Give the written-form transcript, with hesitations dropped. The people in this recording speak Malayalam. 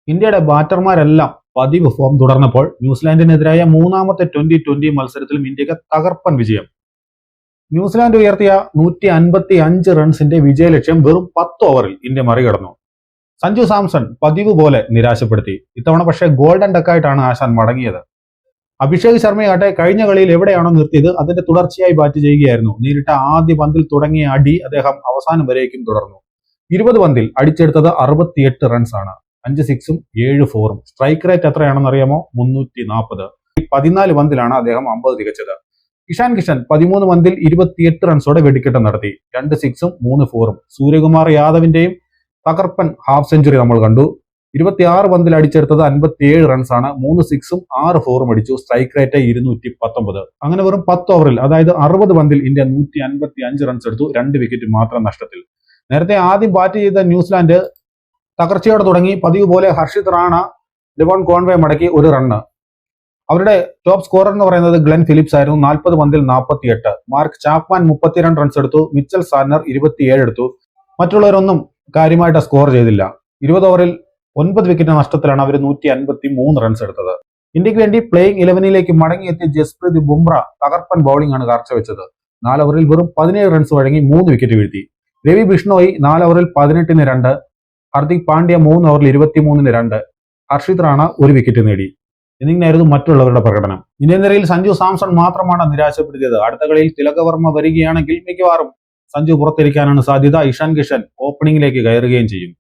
ഇന്ത്യയുടെ ബാറ്റർമാരെല്ലാം പതിവ് ഫോം തുടർന്നപ്പോൾ ന്യൂസിലാൻഡിനെതിരായ മൂന്നാമത്തെ ട്വന്റി മത്സരത്തിലും ഇന്ത്യക്ക് തകർപ്പൻ വിജയം. ന്യൂസിലാൻഡ് ഉയർത്തിയ 155 റൺസിന്റെ വിജയലക്ഷ്യം വെറും 10 ഓവറിൽ ഇന്ത്യ മറികടന്നു. സഞ്ജു സാംസൺ പതിവ് പോലെ നിരാശപ്പെടുത്തി. ഇത്തവണ പക്ഷേ ഗോൾഡൻ ഡക്കായിട്ടാണ് ആശാൻ മടങ്ങിയത്. അഭിഷേക് ശർമ്മയാട്ടെ കഴിഞ്ഞ കളിയിൽ എവിടെയാണോ നിർത്തിയത് അതിന്റെ തുടർച്ചയായി ബാറ്റ് ചെയ്യുകയായിരുന്നു. നേരിട്ട ആദ്യ പന്തിൽ തുടങ്ങിയ അടി അദ്ദേഹം അവസാനം വരേക്കും തുടർന്നു. 20 പന്തിൽ അടിച്ചെടുത്തത് 68 റൺസാണ്. 5 സിക്സും 7 ഫോറും. സ്ട്രൈക്ക് റേറ്റ് എത്രയാണെന്ന് അറിയാമോ? 340. 14 പന്തിലാണ് അദ്ദേഹം 50 തികച്ചത്. ഇഷാൻ കിഷൻ 13 പന്തിൽ 28 റൺസോടെ വെടിക്കെട്ട് നടത്തി. 2 സിക്സും 3 ഫോറും. സൂര്യകുമാർ യാദവിന്റെയും തകർപ്പൻ ഹാഫ് സെഞ്ചുറി നമ്മൾ കണ്ടു. 26 പന്തിൽ അടിച്ചെടുത്തത് 57 റൺസാണ്. 3 സിക്സും 6 ഫോറും അടിച്ചു. Strike rate 219. അങ്ങനെ വെറും 10 ഓവറിൽ, അതായത് 60 പന്തിൽ ഇന്ത്യ 155 റൺസ് എടുത്തു. 2 വിക്കറ്റ് മാത്രം നഷ്ടത്തിൽ. നേരത്തെ ആദ്യം ബാറ്റ് ചെയ്ത ന്യൂസിലാൻഡ് തകർച്ചയോടെ തുടങ്ങി. പതിവ് പോലെ ഹർഷിത് റാണ, ഡെവോൺ കോൺവേ മടക്കി 1 റണ്ണ്. അവരുടെ ടോപ്പ് സ്കോറർ എന്ന് പറയുന്നത് ഗ്ലെൻ ഫിലിപ്സ് ആയിരുന്നു. 40 പന്തിൽ 48. മാർക്ക് ചാപ്മാൻ 32 റൺസ് എടുത്തു. മിച്ചൽ സാന്നർ 27 എടുത്തു. മറ്റുള്ളവരൊന്നും കാര്യമായിട്ട് സ്കോർ ചെയ്തില്ല. 20 ഓവറിൽ 9 വിക്കറ്റ് നഷ്ടത്തിലാണ് അവർ 153 റൺസ് എടുത്തത്. ഇന്ത്യക്ക് വേണ്ടി പ്ലേയിങ് 11ലേക്ക് മടങ്ങിയെത്തിയ ജസ്പ്രീത് ബുംറ തകർപ്പൻ ബൗളിംഗ് ആണ് കാഴ്ചവെച്ചത്. 4 ഓവറിൽ വെറും 17 റൺസ് വഴങ്ങി 3 വിക്കറ്റ് വീഴ്ത്തി. രവി ബിഷ്ണോയി 4 ഓവറിൽ 18-ന് 2. ഹർദിക് പാണ്ഡ്യ 3 ഓവറിൽ 23-ന് 2. ഹർഷിത് റാണ 1 വിക്കറ്റ് നേടി. എന്നിങ്ങനെയായിരുന്നു മറ്റുള്ളവരുടെ പ്രകടനം. ഇന്ത്യൻ നിരയിൽ സഞ്ജു സാംസൺ മാത്രമാണ് നിരാശപ്പെടുത്തിയത്. അടുത്ത കളിയിൽ തിലകവർമ്മ വരികയാണെങ്കിൽ മിക്കവാറും സഞ്ജു പുറത്തിരിക്കാനാണ് സാധ്യത. ഇഷാൻ കിഷൻ ഓപ്പണിംഗിലേക്ക് കയറുകയും ചെയ്യും.